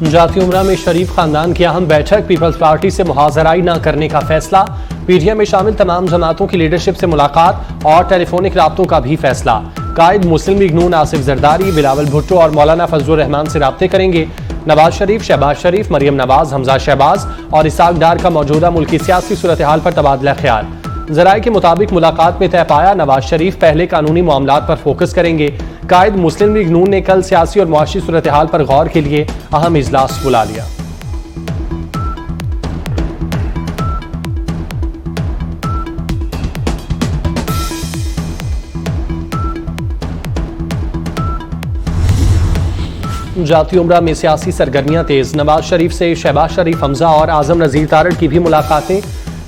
जाती उम्रा में शरीफ खानदान की अहम बैठक, पीपल्स पार्टी से मुहाजराई न करने का फैसला, पीटीएम में शामिल तमाम जमातों की लीडरशिप से मुलाकात और टेलीफोनिक राब्तों का भी फैसला। कायद मुस्लिम लीग नून आसिफ जरदारी, बिलावल भुट्टो और मौलाना फजलुर रहमान से राब्ते करेंगे। नवाज शरीफ, शहबाज शरीफ, मरियम नवाज, हमजा शहबाज और इसाक डार का मौजूदा मुल्की सियासी सूरत हाल पर तबादला ख्याल। जराये के मुताबिक मुलाकात में तय पाया, नवाज शरीफ पहले कानूनी मामलात पर फोकस करेंगे। कायद मुस्लिम लीग नून ने कल सियासी और मुआशी सूरत हाल पर गौर के लिए अहम इजलास बुला लिया। जाती उम्रा में सियासी सरगर्मियां तेज, नवाज शरीफ से शहबाज शरीफ, हमजा और आजम नजीर तारड़ की भी मुलाकातें।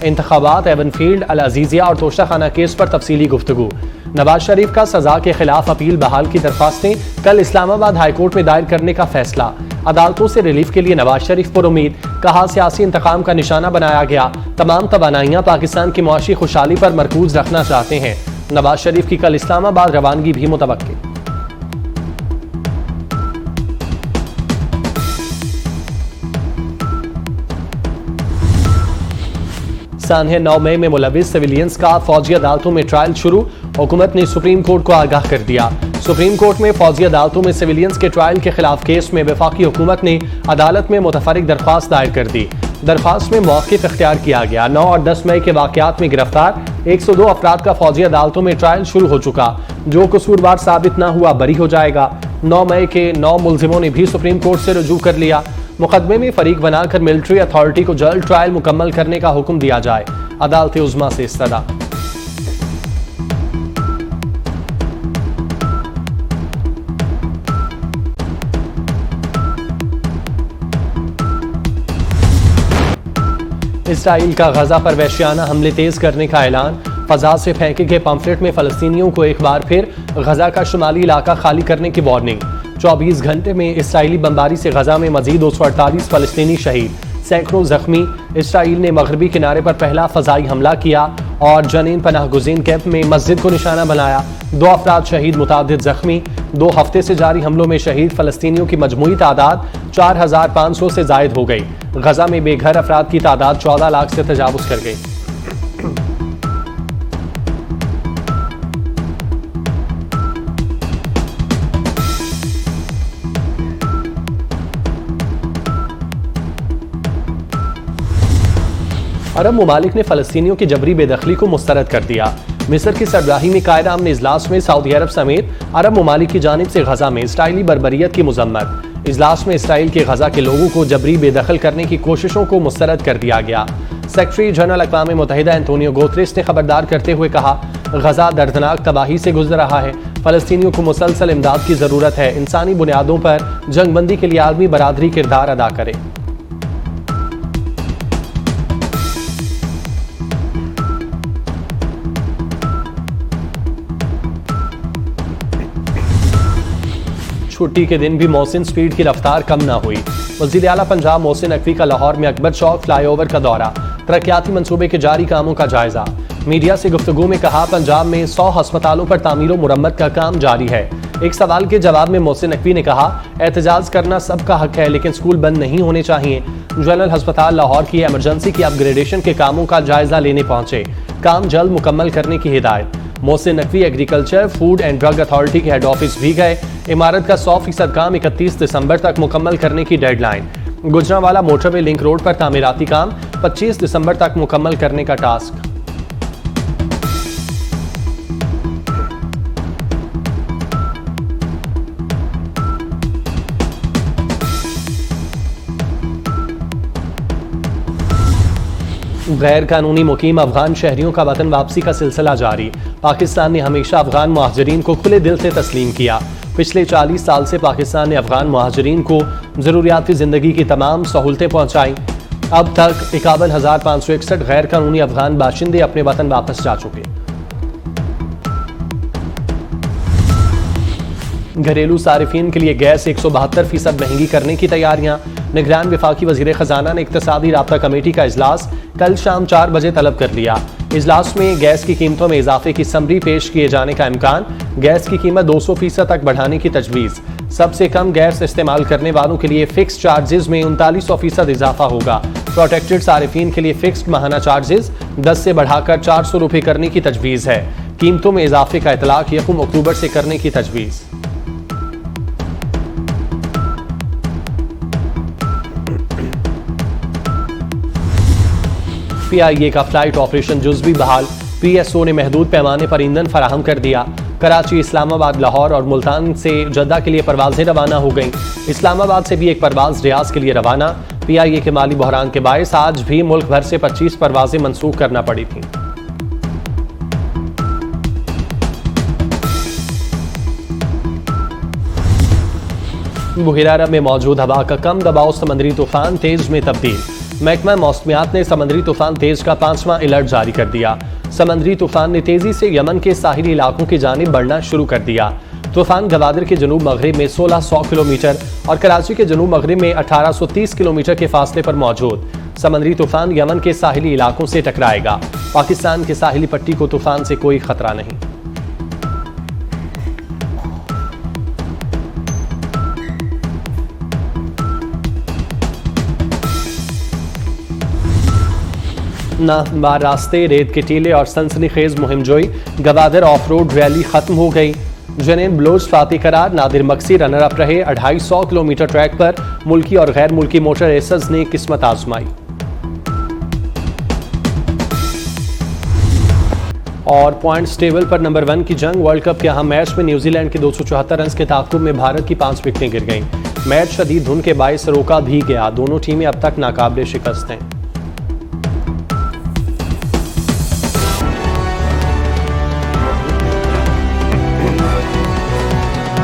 इंतखाबात, एवनफील्ड, अल अजीजिया और तोशाखाना केस पर तफसीली गुफ्तगू। नवाज शरीफ का सजा के खिलाफ अपील बहाल की दरख्वास्तें कल इस्लामाबाद हाईकोर्ट में दायर करने का फैसला। अदालतों से रिलीफ के लिए नवाज शरीफ पर उम्मीद, कहा सियासी इंतकाम का निशाना बनाया गया, तमाम तवानाइयां पाकिस्तान की मुआशी खुशहाली पर मरकूज रखना चाहते हैं। नवाज शरीफ की कल इस्लामाबाद रवानगी भी मुतवक्किल। सानहे 9 मई में मुलविस सिविलियंस का फौजी अदालतों में ट्रायल शुरू, हुकूमत ने सुप्रीम कोर्ट को आगाह कर दिया। सुप्रीम कोर्ट में फौजी अदालतों में सिविलियंस के ट्रायल के खिलाफ केस में वफाकी हुकूमत ने अदालत में मुतफरिक दरख्वास्त दायर कर दी। दरख्वास्त में मौक़िफ़ इख्तियार किया गया। 9 और 10 मई के वाक़यात में गिरफ्तार 102 अफराद का फौजी अदालतों में ट्रायल शुरू हो चुका। जो कसूरवार साबित न हुआ बरी हो जाएगा। 9 मई के 9 मुलजिमों ने भी सुप्रीम कोर्ट से रुजू कर लिया। मुकदमे में फरीक बनाकर मिलिट्री अथॉरिटी को जल्द ट्रायल मुकम्मल करने का हुक्म दिया जाए। अदालत उज़्मा से इस्तदा। इसराइल का गजा पर वहशियाना हमले तेज करने का ऐलान, फजा से फेंके गए पम्फलेट में फलस्तीनियों को एक बार फिर गजा का शुमाली इलाका खाली करने की वार्निंग। 24 घंटे में इसराइली बमबारी से गजा में मजीद 248 फलस्तीनी शहीद, सैकड़ों जख्मी। इसराइल ने मगरबी किनारे पर पहला फजाई हमला किया और जनीन पनाह गुज़ीन कैंप में मस्जिद को निशाना बनाया। 2 अफराद शहीद, मुतादिद जख्मी। 2 हफ्ते से जारी हमलों में शहीद फलस्तीनियों की मजमूई तादाद 4500 से जायद हो गई। गजा में बेघर अफराद की तादाद 14 लाख से तजावुज़ कर गई। अरब ममालिक ने फलस्तीनियों की जबरी बेदखली को मुस्तरद कर दिया। मिस्र की सरबराही में कायदा अमन इजलास में सऊदी अरब समेत अरब ममालिक की जानिब से गजा में इसराइली बर्बरियत की मजम्मत। इजलास में इसराइल के गजा के लोगों को जबरी बेदखल करने की कोशिशों को मुस्तरद कर दिया गया। सेक्रेटरी जनरल अक़वाम मुत्तहिदा एंटोनियो गुतेरेस ने खबरदार करते हुए कहा, गजा दर्दनाक तबाही से गुजर रहा है। फलस्तीनियों को मुसलसल इमदाद की जरूरत है। इंसानी बुनियादों पर जंगबंदी के लिए आलमी बरादरी किरदार अदा करे। छुट्टी के दिन भी मोहसिन स्पीड की रफ्तार कम ना हुई। वज़ीर आला पंजाब मोहसिन नकवी का लाहौर में अकबर चौक फ्लाईओवर का दौरा, तरक्याती मंसूबे के जारी कामों का जायजा। मीडिया से गुफ्तगू में कहा, पंजाब में 100 अस्पतालों पर तामीर व मुरम्मत का काम जारी है। एक सवाल के जवाब में मोहसिन नकवी ने कहा, एहतजाज करना सबका हक है, लेकिन स्कूल बंद नहीं होने चाहिए। जनरल अस्पताल लाहौर की एमरजेंसी की अपग्रेडेशन के कामों का जायजा लेने पहुंचे, काम जल्द मुकम्मल करने की हिदायत। Mohsin Naqvi agriculture, food and drug authority के हेड ऑफिस भी गए। इमारत का 100% काम 31 दिसंबर तक मुकम्मल करने की deadline. Gujranwala motorway link road पर तामीराती काम 25 दिसंबर तक मुकम्मल करने का टास्क। गैर कानूनी मुकीम अफगान शहरियों का वतन वापसी का सिलसिला जारी। पाकिस्तान ने हमेशा अफगान मुहाजिरीन को खुले दिल से तस्लीम किया। पिछले 40 साल से पाकिस्तान ने अफगान मुहाजिरीन को ज़रूरियाती ज़िंदगी की तमाम सहूलतें पहुँचाई। अब तक 51,561 गैर कानूनी अफगान बाशिंदे अपने वतन वापस जा चुके। घरेलू सारिफिन के लिए गैस 172% महंगी करने की तैयारियां। निगरान वफाकी वजीर खजाना ने इक्तसादी राब्ता कमेटी का इजलास कल शाम 4 बजे तलब कर लिया। इजलास में गैस की कीमतों में इजाफे की समरी पेश किए जाने का इम्कान, गैस की कीमत 200% तक बढ़ाने की तजवीज़। सबसे कम गैस इस्तेमाल करने वालों के लिए फिक्स चार्जेस में 3900% इजाफा होगा। प्रोटेक्टेड सारिफीन के लिए फिक्स्ड माहाना चार्जेस 10 से बढ़ाकर 400 रुपये करने की तजवीज़ है। कीमतों में इजाफे का इतलाक 1 अक्टूबर से करने की तजवीज़। PIA का फ्लाइट ऑपरेशन जुज़वी बहाल, PSO ने महदूद पैमाने पर ईंधन फराहम कर दिया। कराची, इस्लामाबाद, लाहौर और मुल्तान से जद्दा के लिए परवाजें रवाना हो गईं। इस्लामाबाद से भी एक परवाज रियाज के लिए रवाना। PIA के माली बहरान के बायस आज भी मुल्क भर से 25 परवाजें मंसूख करना पड़ी थीं। बुहिरा अरब में मौजूद हवा का कम दबाव समंदरी तूफान तेज में तब्दील। महकमा मौसमियात ने समंदरी तूफान तेज का 5वां अलर्ट जारी कर दिया। समंदरी तूफान ने तेजी से यमन के साहिली इलाकों की जानिब बढ़ना शुरू कर दिया। तूफान गवादर के जनूब मगरिब में 1600 किलोमीटर और कराची के जनूब मगरिब में 1830 किलोमीटर के फासले पर मौजूद। समंदरी तूफान यमन के साहिली इलाकों से टकराएगा। पाकिस्तान के साहिली पट्टी को तूफान से कोई खतरा नहीं। नाहमवार रास्ते, रेत के टीले और सनसनीखेज मुहिमजोई। गवादर ऑफ रोड रैली खत्म हो गई। जनेन ब्लोच फाती करार, नादिर मक्सी रनर अप रहे। 250 किलोमीटर ट्रैक पर मुल्की और गैर मुल्की मोटर रेसर्स ने किस्मत आजमाई। और पॉइंट्स टेबल पर नंबर 1 की जंग। वर्ल्ड कप के अहम मैच में न्यूजीलैंड के 274 रन के ताकुब में भारत की 5 विकेटें गिर गईं। मैच शदीद धुंध के बायस रोका भी गया। दोनों टीमें अब तक नाकाबिले शिकस्त हैं।